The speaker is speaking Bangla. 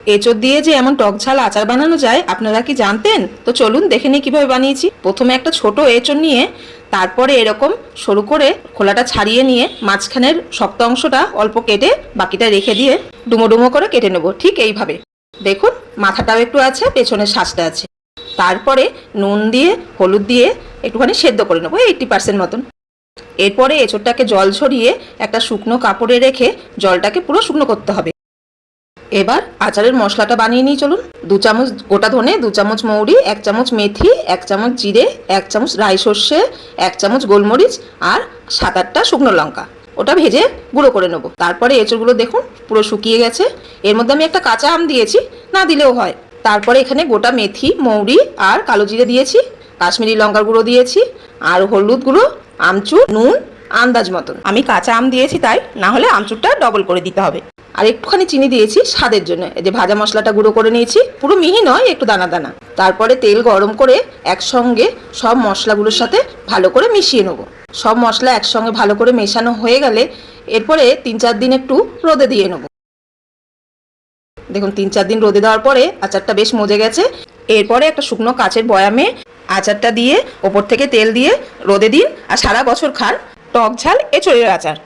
এঁচোড় দিয়ে যে এমন টক ঝাল আচার বানানো যায় আপনারা কি জানতেন? তো চলুন দেখে নিই কিভাবে বানিয়েছি। প্রথমে একটা ছোট এঁচোড় নিয়ে তারপরে এরকম সরু করে খোলাটা ছাড়িয়ে নিয়ে মাঝখানের শক্ত অংশটা অল্প কেটে বাকিটা রেখে দিয়ে ডুমো ডুমো করে কেটে নেব। ঠিক এইভাবে দেখুন, মাথাটাও একটু আছে, পেছনের শ্বাসটা আছে। তারপরে নুন দিয়ে হলুদ দিয়ে একটুখানি সেদ্ধ করে নেবো 80% মতন। এরপরে এঁচোড়টাকে জল ঝরিয়ে একটা শুকনো কাপড়ে রেখে জলটাকে পুরো শুকনো করতে হবে। এবার আচারের মশলাটা বানিয়ে নিই চলুন। 2 চামচ গোটা ধনে, 2 চামচ মৌরি, 1 চামচ মেথি, 1 চামচ জিরে, 1 চামচ রাই সর্ষে, 1 চামচ গোলমরিচ আর 7-8টা শুকনো লঙ্কা ওটা ভেজে গুঁড়ো করে নেবো। তারপরে এঁচোড়গুলো দেখুন পুরো শুকিয়ে গেছে। এর মধ্যে আমি একটা কাঁচা আম দিয়েছি, না দিলেও হয়। তারপরে এখানে গোটা মেথি, মৌরি আর কালো জিরে দিয়েছি, কাশ্মীরি লঙ্কার গুঁড়ো দিয়েছি আর হলুদ গুঁড়ো, আমচুর, নুন আন্দাজ মতন। আমি কাঁচা আম দিয়েছি তাই, না হলে আমচুরটা ডবল করে দিতে হবে। আর একটুখানি চিনি দিয়েছি স্বাদের জন্য। এই যে ভাজা মশলাটা গুঁড়ো করে নিয়েছি, পুরো মিহি নয়, একটু দানা দানা। তারপরে তেল গরম করে একসঙ্গে সব মশলাগুলোর সাথে ভালো করে মিশিয়ে নেবো। সব মশলা একসঙ্গে ভালো করে মেশানো হয়ে গেলে এরপরে 3-4 দিন একটু রোদে দিয়ে নেবো। দেখুন 3-4 দিন রোদে দেওয়ার পরে আচারটা বেশ মজে গেছে। এরপরে একটা শুকনো কাচের বয়ামে আচারটা দিয়ে ওপর থেকে তেল দিয়ে রোদে দিন আর সারা বছর খান টক ঝাল এঁচোড়ের আচার।